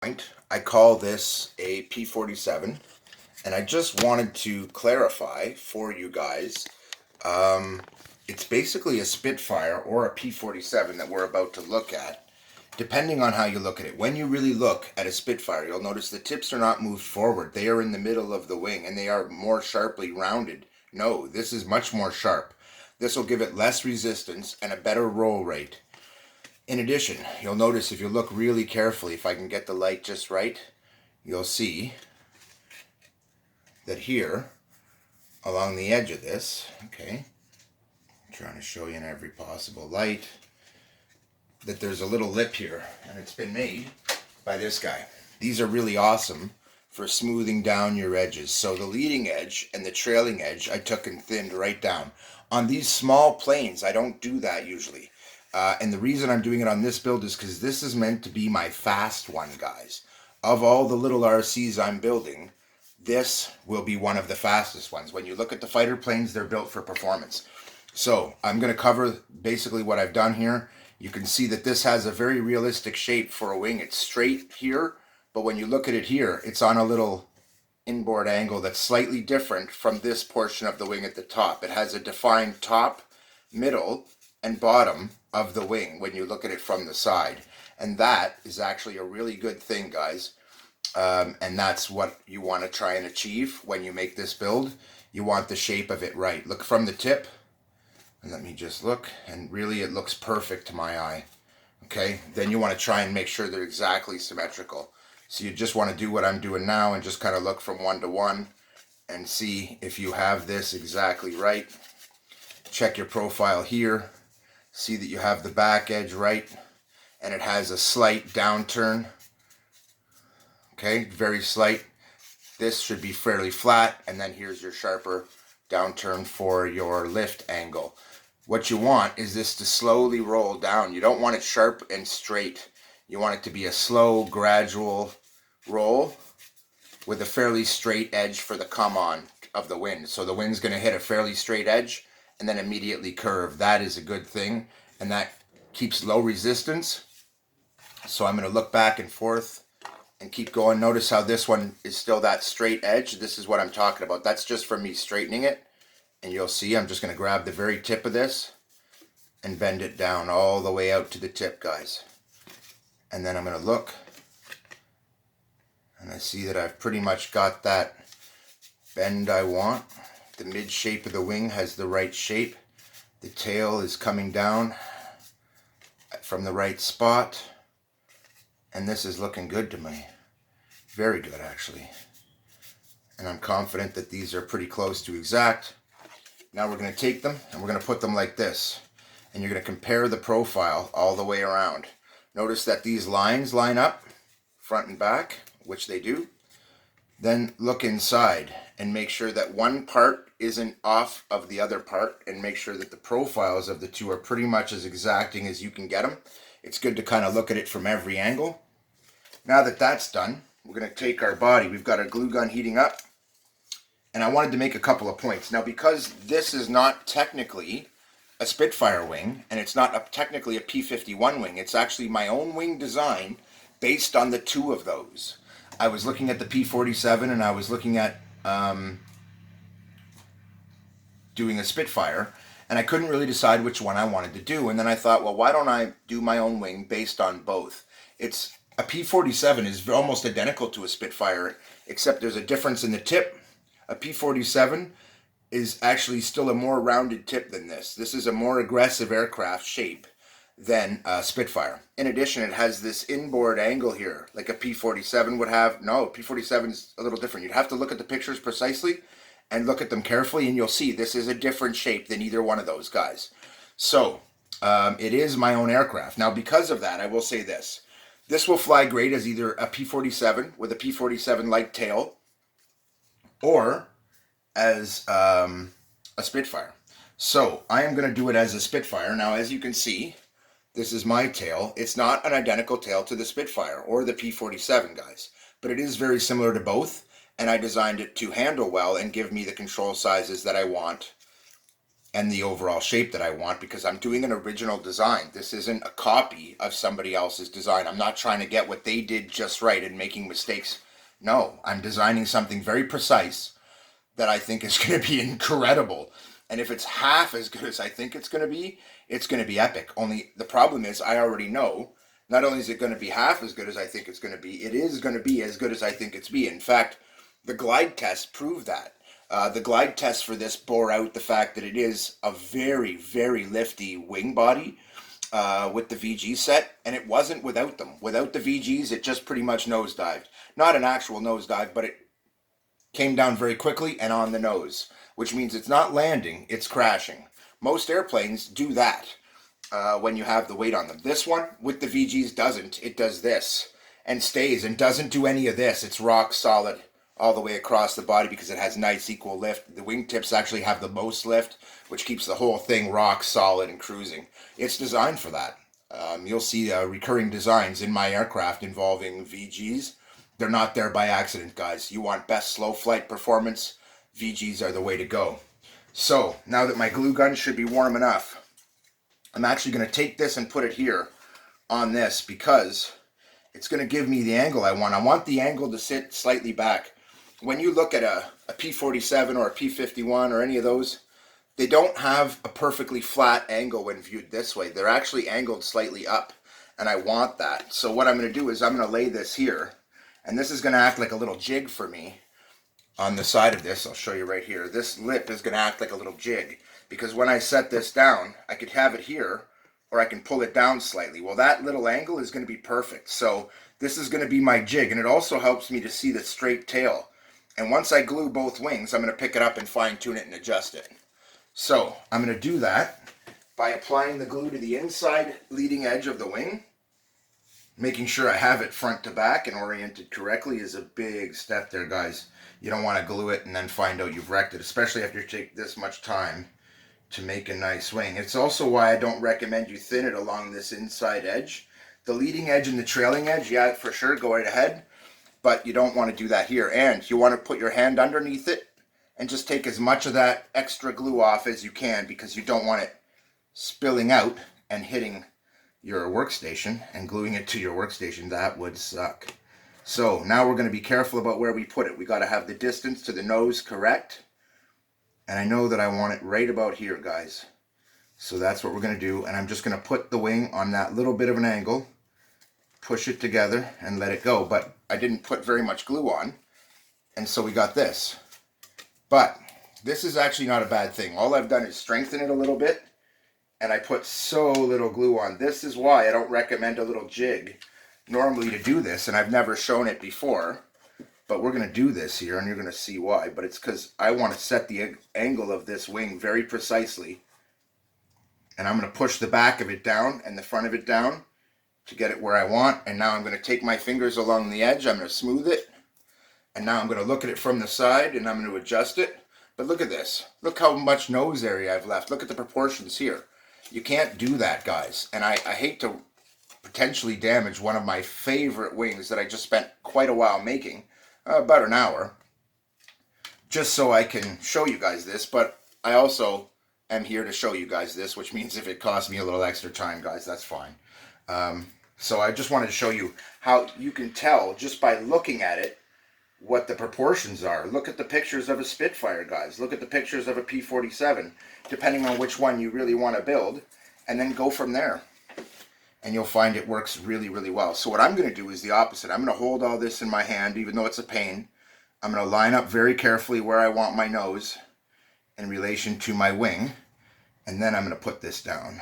I call this a P47, and I just wanted to clarify for you guys. Um, it's basically a Spitfire or a P47 that we're about to look at, depending on how you look at it. When you really look at a Spitfire, you'll notice the tips are not moved forward. They are in the middle of the wing, and they are more sharply rounded. No, this is much more sharp. This will give it less resistance and a better roll rate. In addition, you'll notice if you look really carefully, if I can get the light just right, you'll see that here, along the edge of this, okay, I'm trying to show you in every possible light, that there's a little lip here, and it's been made by this guy. These are really awesome for smoothing down your edges. So the leading edge and the trailing edge I took and thinned right down. On these small planes, I don't do that usually. And the reason I'm doing it on this build is because this is meant to be my fast one, guys. Of all the little RCs I'm building, this will be one of the fastest ones. When you look at the fighter planes, they're built for performance. So I'm going to cover basically what I've done here. You can see that this has a very realistic shape for a wing. It's straight here, but when you look at it here, it's on a little inboard angle that's slightly different from this portion of the wing at the top. It has a defined top, middle, and bottom of the wing when you look at it from the side. And that is actually a really good thing, guys. And that's what you want to try and achieve when you make this build. You want the shape of it right. Look from the tip, and let me just look, and really it looks perfect to my eye. Okay, then you want to try and make sure they're exactly symmetrical. So you just want to do what I'm doing now and just kind of look from one to one and see if you have this exactly right. Check your profile here. See that you have the back edge right, and it has a slight downturn. Okay, very slight. This should be fairly flat, and then here's your sharper downturn for your lift angle. What you want is this to slowly roll down. You don't want it sharp and straight. You want it to be a slow, gradual roll with a fairly straight edge for the come on of the wind. So the wind's going to hit a fairly straight edge and then immediately curve. That is a good thing, and that keeps low resistance. So I'm going to look back and forth and keep going. Notice how this one is still that straight edge. This is what I'm talking about. That's just from me straightening it. And you'll see I'm just going to grab the very tip of this and bend it down all the way out to the tip, guys. And then I'm going to look, and I see that I've pretty much got that bend I want. The mid shape of the wing has the right shape. The tail is coming down from the right spot. And this is looking good to me. Very good, actually. And I'm confident that these are pretty close to exact. Now we're going to take them and we're going to put them like this. And you're going to compare the profile all the way around. Notice that these lines line up, front and back, which they do. Then look inside and make sure that one part isn't off of the other part, and make sure that the profiles of the two are pretty much as exacting as you can get them. It's good to kind of look at it from every angle. Now that that's done, we're going to take our body. We've got our glue gun heating up. And I wanted to make a couple of points. Now, because this is not technically a Spitfire wing, and it's not technically a P-51 wing, it's actually my own wing design based on the two of those. I was looking at the P-47 and I was looking at doing a Spitfire, and I couldn't really decide which one I wanted to do. And then I thought, well, why don't I do my own wing based on both? It's a P-47 is almost identical to a Spitfire, except there's a difference in the tip. A P-47 is actually still a more rounded tip than this. This is a more aggressive aircraft shape than a Spitfire. In addition, it has this inboard angle here, like a P-47 would have. No, P-47 is a little different. You'd have to look at the pictures precisely and look at them carefully, and you'll see this is a different shape than either one of those guys. So, it is my own aircraft. Now, because of that, I will say this. This will fly great as either a P-47 with a P-47-like tail, or as a Spitfire. So I am going to do it as a Spitfire. Now, as you can see, this is my tail. It's not an identical tail to the Spitfire or the P-47, guys, but it is very similar to both, and I designed it to handle well and give me the control sizes that I want and the overall shape that I want, because I'm doing an original design. This isn't a copy of somebody else's design. I'm not trying to get what they did just right and making mistakes. No, I'm designing something very precise that I think is going to be incredible. And if it's half as good as I think it's going to be epic. Only the problem is I already know not only is it going to be half as good as I think it's going to be, it is going to be as good as I think it's be. In fact, the glide test proved that. The glide test for this bore out the fact that it is a very, very lifty wing body with the VG set, and it wasn't without them. Without the VGs, it just pretty much nosedived. Not an actual nosedive, but it came down very quickly and on the nose, which means it's not landing, it's crashing. Most airplanes do that when you have the weight on them. This one, with the VGs, doesn't. It does this and stays and doesn't do any of this. It's rock solid all the way across the body because it has nice equal lift. The wingtips actually have the most lift, which keeps the whole thing rock solid and cruising. It's designed for that. You'll see recurring designs in my aircraft involving VGs. They're not there by accident, guys. You want best slow flight performance, VGs are the way to go. So, now that my glue gun should be warm enough, I'm actually going to take this and put it here on this because it's going to give me the angle I want. I want the angle to sit slightly back. When you look at a P47 or a P51 or any of those, they don't have a perfectly flat angle when viewed this way. They're actually angled slightly up, and I want that. So what I'm going to do is I'm going to lay this here, and this is going to act like a little jig for me on the side of this. I'll show you right here. This lip is going to act like a little jig, because when I set this down, I could have it here, or I can pull it down slightly. Well, that little angle is going to be perfect. So this is going to be my jig, and it also helps me to see the straight tail. And once I glue both wings, I'm going to pick it up and fine tune it and adjust it. So I'm going to do that by applying the glue to the inside leading edge of the wing. Making sure I have it front to back and oriented correctly is a big step there, guys. You don't want to glue it and then find out you've wrecked it, especially after you take this much time to make a nice wing. It's also why I don't recommend you thin it along this inside edge. The leading edge and the trailing edge, yeah, for sure, go right ahead. But you don't want to do that here. And you want to put your hand underneath it and just take as much of that extra glue off as you can, because you don't want it spilling out and hitting your workstation and gluing it to your workstation. That would suck. So now we're going to be careful about where we put it. We got to have the distance to the nose correct. And I know that I want it right about here, guys. So that's what we're going to do. And I'm just going to put the wing on that little bit of an angle, push it together and let it go. But I didn't put very much glue on, and so we got this. But this is actually not a bad thing. All I've done is strengthen it a little bit, and I put so little glue on. This is why I don't recommend a little jig normally to do this, and I've never shown it before. But we're going to do this here, and you're going to see why. But it's because I want to set the angle of this wing very precisely. And I'm going to push the back of it down and the front of it down to get it where I want. And now I'm going to take my fingers along the edge. I'm going to smooth it. And now I'm going to look at it from the side, and I'm going to adjust it. But look at this. Look how much nose area I've left. Look at the proportions here. You can't do that, guys. And I hate to potentially damage one of my favorite wings that I just spent quite a while making. About an hour, just so I can show you guys this. But I also am here to show you guys this, which means if it costs me a little extra time, guys, that's fine. So I just wanted to show you how you can tell just by looking at it what the proportions are. Look at the pictures of a Spitfire, guys. Look at the pictures of a P47, depending on which one you really want to build, and then go from there. And you'll find it works really, really well. So what I'm going to do is the opposite. I'm going to hold all this in my hand, even though it's a pain. I'm going to line up very carefully where I want my nose in relation to my wing. And then I'm going to put this down.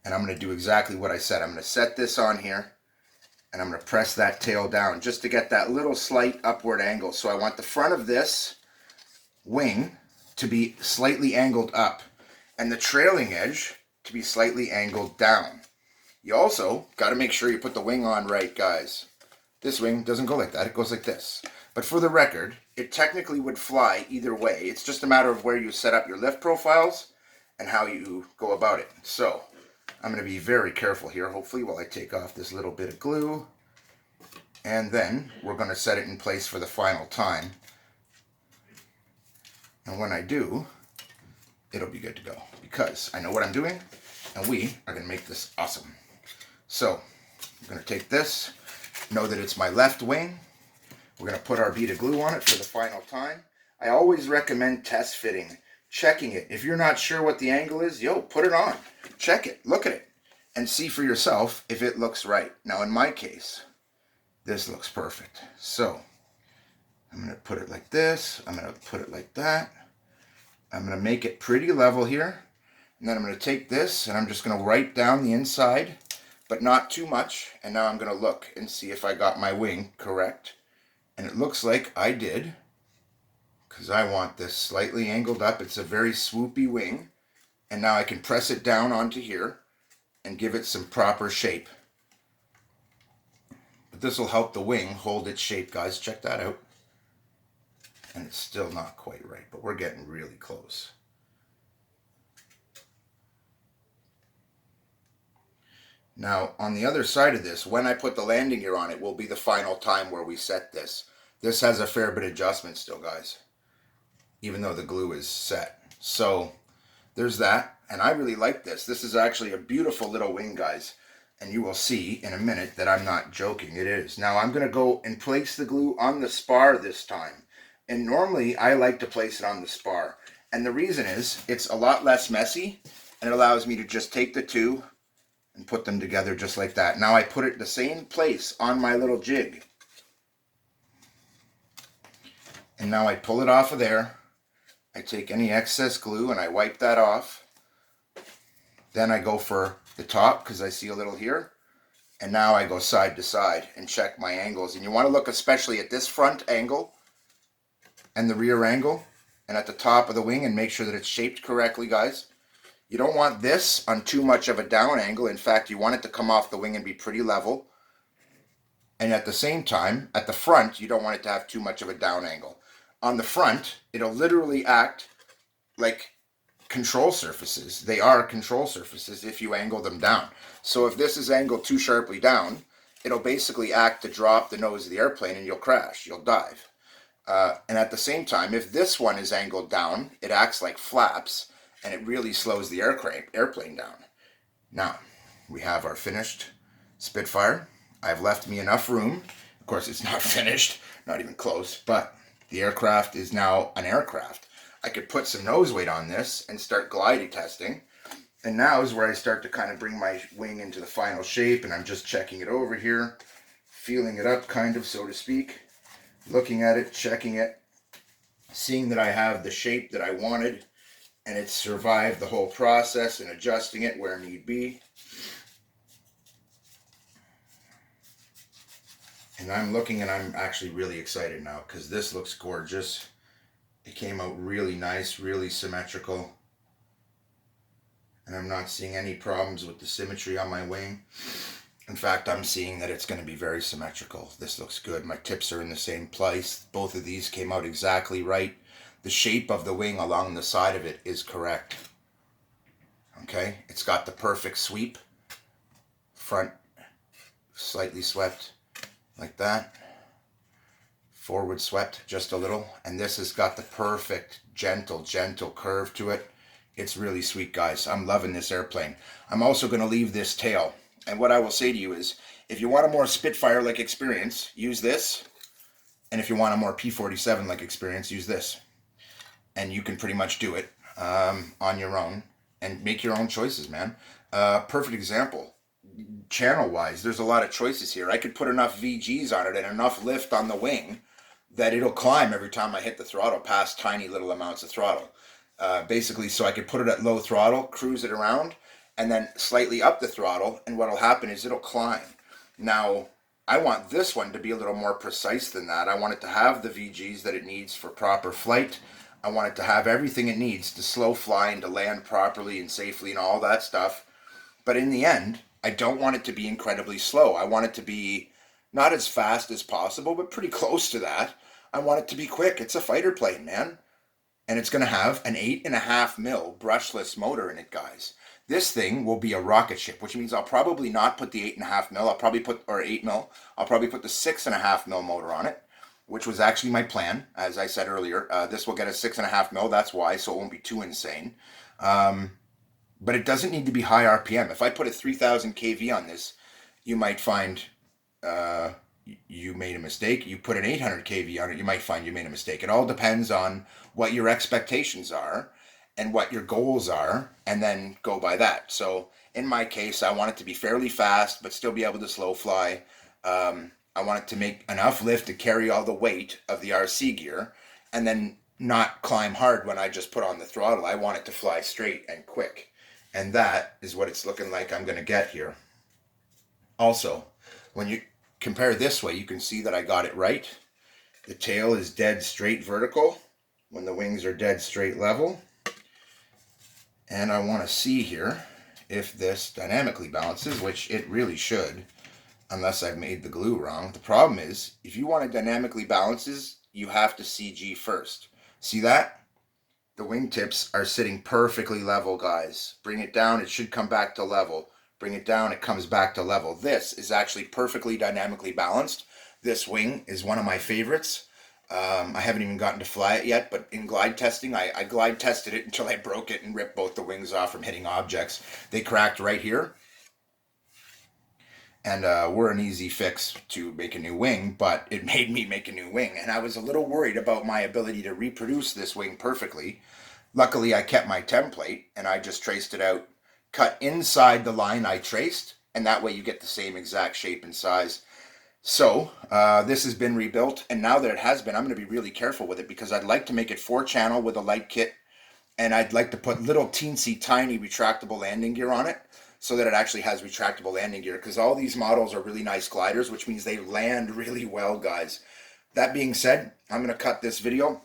And I'm going to do exactly what I said. I'm going to set this on here. And I'm going to press that tail down just to get that little slight upward angle. So I want the front of this wing to be slightly angled up. And the trailing edge to be slightly angled down. You also got to make sure you put the wing on right, guys. This wing doesn't go like that. It goes like this. But for the record, it technically would fly either way. It's just a matter of where you set up your lift profiles and how you go about it. So I'm going to be very careful here, hopefully, while I take off this little bit of glue. And then we're going to set it in place for the final time. And when I do, it'll be good to go because I know what I'm doing and we are going to make this awesome. So I'm going to take this, know that it's my left wing. We're going to put our bead of glue on it for the final time. I always recommend test fitting, checking it. If you're not sure what the angle is, put it on, check it, look at it, and see for yourself if it looks right. Now in my case, this looks perfect. So I'm going to put it like this, I'm going to put it like that. I'm going to make it pretty level here. And then I'm going to take this and I'm just going to write down the inside, but not too much. And now I'm going to look and see if I got my wing correct. And it looks like I did, because I want this slightly angled up. It's a very swoopy wing. And now I can press it down onto here and give it some proper shape. But this will help the wing hold its shape, guys. Check that out. And it's still not quite right, but we're getting really close. Now, on the other side of this, when I put the landing gear on it, will be the final time where we set this. This has a fair bit of adjustment still, guys, even though the glue is set. So there's that, and I really like this. This is actually a beautiful little wing, guys, and you will see in a minute that I'm not joking. It is. Now I'm going to go and place the glue on the spar this time. And normally I like to place it on the spar. And the reason is it's a lot less messy and it allows me to just take the two and put them together just like that. Now I put it the same place on my little jig. And now I pull it off of there. I take any excess glue and I wipe that off. Then I go for the top because I see a little here. And now I go side to side and check my angles. And you want to look especially at this front angle and the rear angle and at the top of the wing and make sure that it's shaped correctly, guys. You don't want this on too much of a down angle. In fact, you want it to come off the wing and be pretty level. And at the same time, at the front, you don't want it to have too much of a down angle. On the front, it'll literally act like control surfaces. They are control surfaces if you angle them down. So if this is angled too sharply down, it'll basically act to drop the nose of the airplane and you'll crash, you'll dive. And at the same time, if this one is angled down, it acts like flaps and it really slows the airplane down. Now, we have our finished Spitfire. I've left me enough room. Of course, it's not finished, not even close, but the aircraft is now an aircraft. I could put some nose weight on this and start gliding testing. And now is where I start to kind of bring my wing into the final shape, and I'm just checking it over here, feeling it up kind of, so to speak, looking at it, checking it, seeing that I have the shape that I wanted, and it's survived the whole process and adjusting it where need be. And I'm looking and I'm actually really excited now because this looks gorgeous. It came out really nice, really symmetrical. And I'm not seeing any problems with the symmetry on my wing. In fact, I'm seeing that it's going to be very symmetrical. This looks good. My tips are in the same place. Both of these came out exactly right. The shape of the wing along the side of it is correct. Okay, it's got the perfect sweep. Front slightly swept like that. Forward swept just a little. And this has got the perfect gentle curve to it. It's really sweet, guys. I'm loving this airplane. I'm also going to leave this tail. And what I will say to you is, if you want a more Spitfire-like experience, use this. And if you want a more P-47-like experience, use this. And you can pretty much do it on your own and make your own choices, man. Perfect example. Channel-wise, there's a lot of choices here. I could put enough VGs on it and enough lift on the wing that it'll climb every time I hit the throttle past tiny little amounts of throttle. Basically, so I could put it at low throttle, cruise it around, and then slightly up the throttle, and what'll happen is it'll climb. Now, I want this one to be a little more precise than that. I want it to have the VGs that it needs for proper flight. I want it to have everything it needs to slow fly and to land properly and safely and all that stuff. But in the end, I don't want it to be incredibly slow. I want it to be not as fast as possible, but pretty close to that. I want it to be quick. It's a fighter plane, man. And it's going to have an 8.5 mil brushless motor in it, guys. This thing will be a rocket ship, which means I'll probably not put the 8.5 mil. I'll probably put, or 8 mil. I'll probably put the 6.5 mil motor on it. which was actually my plan. As I said earlier, this will get a 6.5 mil. That's why, so it won't be too insane. Um, but it doesn't need to be high RPM. If I put a 3000 kV on this, you might find uh, you made a mistake. You put an 800 kV on it, you might find you made a mistake. It all depends on what your expectations are and what your goals are, and then go by that. So in my case, I want it to be fairly fast, but still be able to slow fly. I want it to make enough lift to carry all the weight of the RC gear, and then not climb hard when I just put on the throttle. I want it to fly straight and quick. And that is what it's looking like I'm going to get here. Also, when you compare this way, you can see that I got it right. The tail is dead straight vertical when the wings are dead straight level. And I want to see here if this dynamically balances, which it really should, unless I've made the glue wrong. The problem is, if you want it dynamically balances, you have to CG first. See that? The wingtips are sitting perfectly level, guys. Bring it down, it should come back to level. Bring it down, it comes back to level. This is actually perfectly dynamically balanced. This wing is one of my favorites. I haven't even gotten to fly it yet, but in glide testing, I glide tested it until I broke it and ripped both the wings off from hitting objects. They cracked right here. And we're an easy fix to make a new wing, but it made me make a new wing. And I was a little worried about my ability to reproduce this wing perfectly. Luckily, I kept my template, and I just traced it out, cut inside the line I traced, and that way you get the same exact shape and size. So this has been rebuilt, and now that it has been, I'm going to be really careful with it, because I'd like to make it 4-channel with a light kit, and I'd like to put little teensy tiny retractable landing gear on it, so that it actually has retractable landing gear, because all these models are really nice gliders, which means they land really well, guys. That being said, I'm going to cut this video.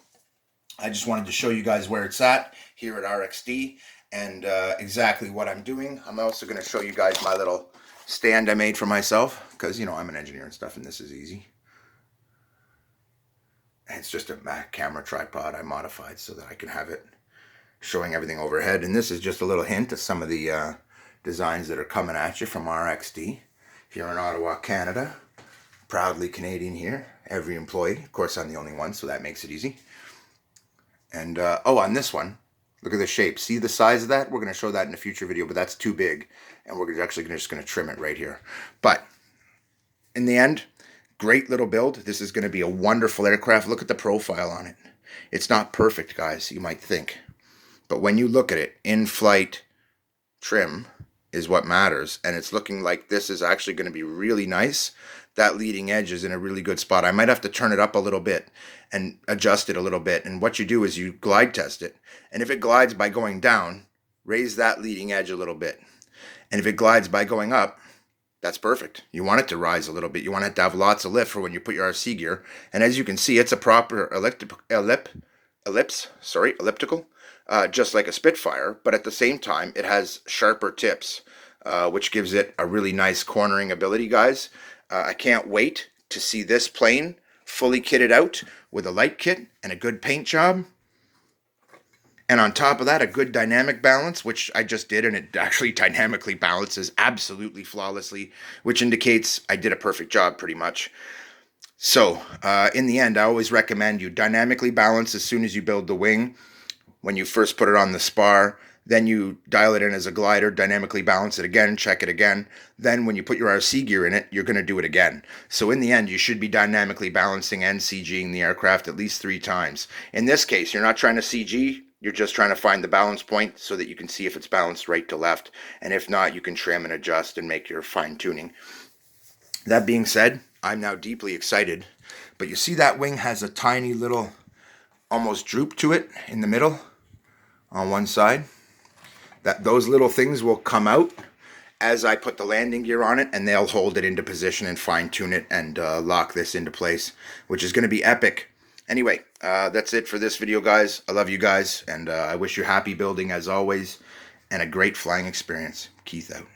I just wanted to show you guys where it's at here at RXD, and exactly what I'm doing. I'm also going to show you guys my little stand I made for myself, because, you know, I'm an engineer and stuff, and this is easy. And it's just a camera tripod I modified so that I can have it showing everything overhead. And this is just a little hint of some of the designs that are coming at you from RXD here in Ottawa, Canada. Proudly Canadian here, every employee. Of course, I'm the only one, so that makes it easy. And oh, on this one, look at the shape. See the size of that? We're going to show that in a future video, but that's too big, and we're actually just going to trim it right here. But in the end, great little build. This is going to be a wonderful aircraft. Look at the profile on it. It's not perfect, guys, you might think. But when you look at it, in-flight trim is what matters, and it's looking like this is actually going to be really nice. That leading edge is in a really good spot. I might have to turn it up a little bit and adjust it a little bit, and what you do is you glide test it, and if it glides by going down, raise that leading edge a little bit, and if it glides by going up, that's perfect. You want it to rise a little bit. You want it to have lots of lift for when you put your RC gear, and as you can see, it's a proper elliptical, just like a Spitfire, but at the same time, it has sharper tips, which gives it a really nice cornering ability, guys. I can't wait to see this plane fully kitted out with a light kit and a good paint job. And on top of that, a good dynamic balance, which I just did, and it actually dynamically balances absolutely flawlessly, which indicates I did a perfect job pretty much. So, in the end, I always recommend you dynamically balance as soon as you build the wing. When you first put it on the spar, then you dial it in as a glider, dynamically balance it again, check it again. Then when you put your RC gear in it, you're going to do it again. So in the end, you should be dynamically balancing and CGing the aircraft at least 3 times. In this case, you're not trying to CG, you're just trying to find the balance point so that you can see if it's balanced right to left. And if not, you can trim and adjust and make your fine tuning. That being said, I'm now deeply excited. But you see that wing has a tiny little almost droop to it in the middle on one side. Those little things will come out as I put the landing gear on it, and they'll hold it into position and fine tune it and lock this into place, which is going to be epic. Anyway, that's it for this video, guys. I love you guys, and I wish you happy building as always and a great flying experience. Keith out.